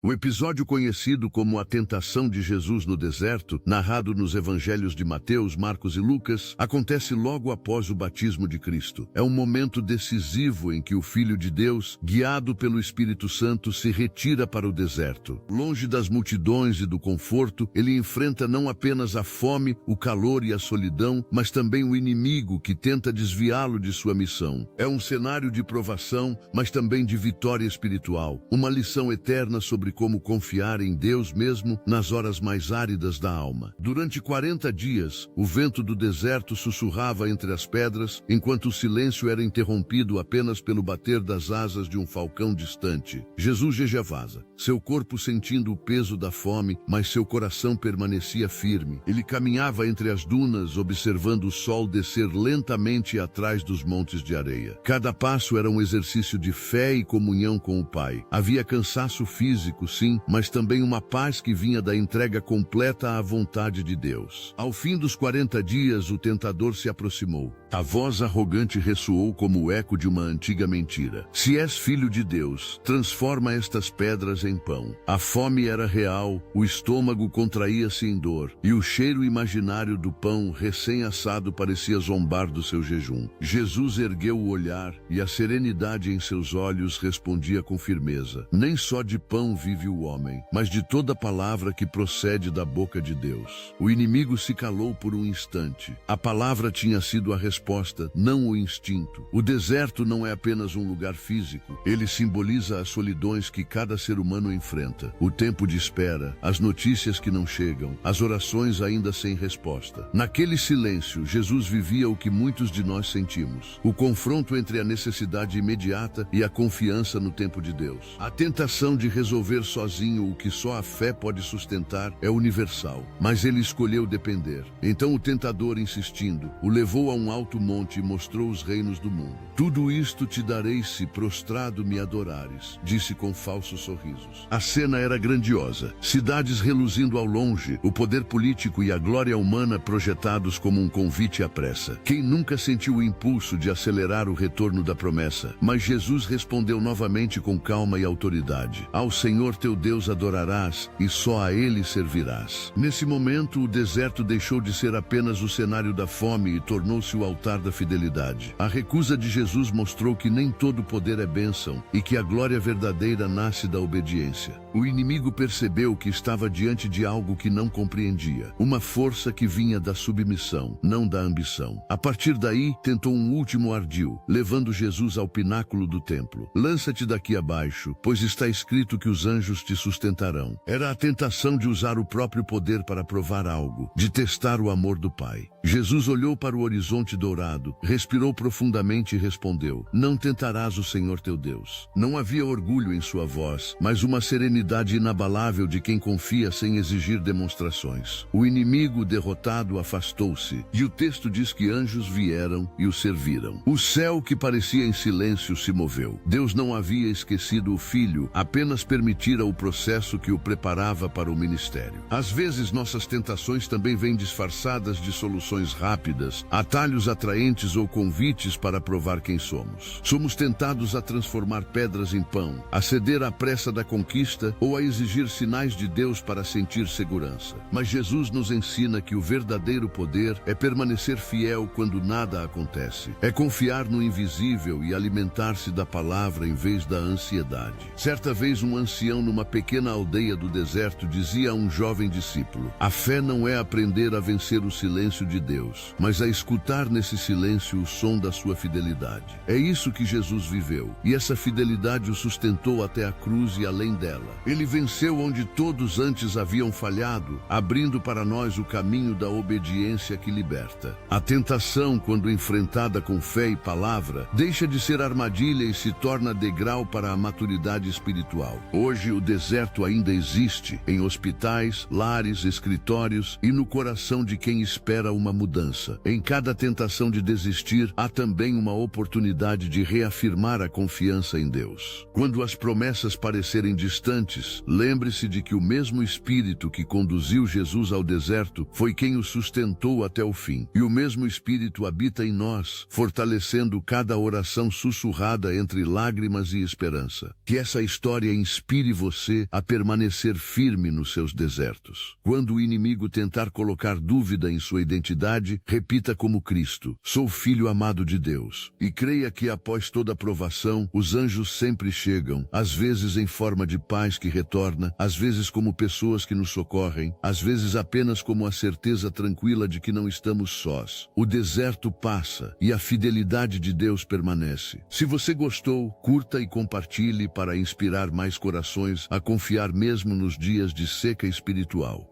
O episódio conhecido como a tentação de Jesus no deserto, narrado nos evangelhos de Mateus, Marcos e Lucas, acontece logo após o batismo de Cristo. É um momento decisivo em que o Filho de Deus, guiado pelo Espírito Santo, se retira para o deserto. Longe das multidões e do conforto, ele enfrenta não apenas a fome, o calor e a solidão, mas também o inimigo que tenta desviá-lo de sua missão. É um cenário de provação, mas também de vitória espiritual. Uma lição eterna sobre como confiar em Deus mesmo nas horas mais áridas da alma. Durante 40 dias, o vento do deserto sussurrava entre as pedras, enquanto o silêncio era interrompido apenas pelo bater das asas de um falcão distante. Jesus jejevava, seu corpo sentindo o peso da fome, mas seu coração permanecia firme. Ele caminhava entre as dunas, observando o sol descer lentamente atrás dos montes de areia. Cada passo era um exercício de fé e comunhão com o Pai. Havia cansaço físico, sim, mas também uma paz que vinha da entrega completa à vontade de Deus. Ao fim dos 40 dias, o tentador se aproximou. A voz arrogante ressoou como o eco de uma antiga mentira. Se és filho de Deus, transforma estas pedras em pão. A fome era real, o estômago contraía-se em dor, e o cheiro imaginário do pão recém-assado parecia zombar do seu jejum. Jesus ergueu o olhar, e a serenidade em seus olhos respondia com firmeza. Nem só de pão vive o homem, mas de toda palavra que procede da boca de Deus. O inimigo se calou por um instante. A palavra tinha sido a resposta, não o instinto. O deserto não é apenas um lugar físico. Ele simboliza as solidões que cada ser humano enfrenta. O tempo de espera, as notícias que não chegam, as orações ainda sem resposta. Naquele silêncio, Jesus vivia o que muitos de nós sentimos. O confronto entre a necessidade imediata e a confiança no tempo de Deus. A tentação de resolver sozinho o que só a fé pode sustentar é universal, mas ele escolheu depender. Então o tentador, insistindo, o levou a um alto monte e mostrou os reinos do mundo. Tudo isto te darei se prostrado me adorares, disse com falsos sorrisos. A cena era grandiosa, cidades reluzindo ao longe, o poder político e a glória humana projetados como um convite à pressa. Quem nunca sentiu o impulso de acelerar o retorno da promessa? Mas Jesus respondeu novamente com calma e autoridade. Ao Senhor teu Deus adorarás, e só a Ele servirás. Nesse momento, o deserto deixou de ser apenas o cenário da fome e tornou-se o altar da fidelidade. A recusa de Jesus mostrou que nem todo poder é bênção, e que a glória verdadeira nasce da obediência. O inimigo percebeu que estava diante de algo que não compreendia, uma força que vinha da submissão, não da ambição. A partir daí, tentou um último ardil, levando Jesus ao pináculo do templo. Lança-te daqui abaixo, pois está escrito que os anjos te sustentarão. Era a tentação de usar o próprio poder para provar algo, de testar o amor do Pai. Jesus olhou para o horizonte dourado, respirou profundamente e respondeu: não tentarás o Senhor teu Deus. Não havia orgulho em sua voz, mas uma serenidade inabalável de quem confia sem exigir demonstrações. O inimigo derrotado afastou-se, e o texto diz que anjos vieram e o serviram. O céu, que parecia em silêncio, se moveu. Deus não havia esquecido o Filho, apenas permitira o processo que o preparava para o ministério. Às vezes nossas tentações também vêm disfarçadas de soluções rápidas, atalhos atraentes ou convites para provar quem somos. Somos tentados a transformar pedras em pão, a ceder à pressa da conquista ou a exigir sinais de Deus para sentir segurança. Mas Jesus nos ensina que o verdadeiro poder é permanecer fiel quando nada acontece. É confiar no invisível e alimentar-se da palavra em vez da ansiedade. Certa vez um ancião numa pequena aldeia do deserto dizia a um jovem discípulo: a fé não é aprender a vencer o silêncio de Deus, mas a escutar nesse silêncio o som da sua fidelidade. É isso que Jesus viveu, e essa fidelidade o sustentou até a cruz e além dela. Ele venceu onde todos antes haviam falhado, abrindo para nós o caminho da obediência que liberta. A tentação, quando enfrentada com fé e palavra, deixa de ser armadilha e se torna degrau para a maturidade espiritual. Hoje o deserto ainda existe, em hospitais, lares, escritórios e no coração de quem espera uma uma mudança. Em cada tentação de desistir, há também uma oportunidade de reafirmar a confiança em Deus. Quando as promessas parecerem distantes, lembre-se de que o mesmo Espírito que conduziu Jesus ao deserto foi quem o sustentou até o fim. E o mesmo Espírito habita em nós, fortalecendo cada oração sussurrada entre lágrimas e esperança. Que essa história inspire você a permanecer firme nos seus desertos. Quando o inimigo tentar colocar dúvida em sua identidade, repita como Cristo: sou filho amado de Deus. E creia que após toda provação, os anjos sempre chegam, às vezes em forma de paz que retorna, às vezes como pessoas que nos socorrem, às vezes apenas como a certeza tranquila de que não estamos sós. O deserto passa e a fidelidade de Deus permanece. Se você gostou, curta e compartilhe para inspirar mais corações a confiar mesmo nos dias de seca espiritual.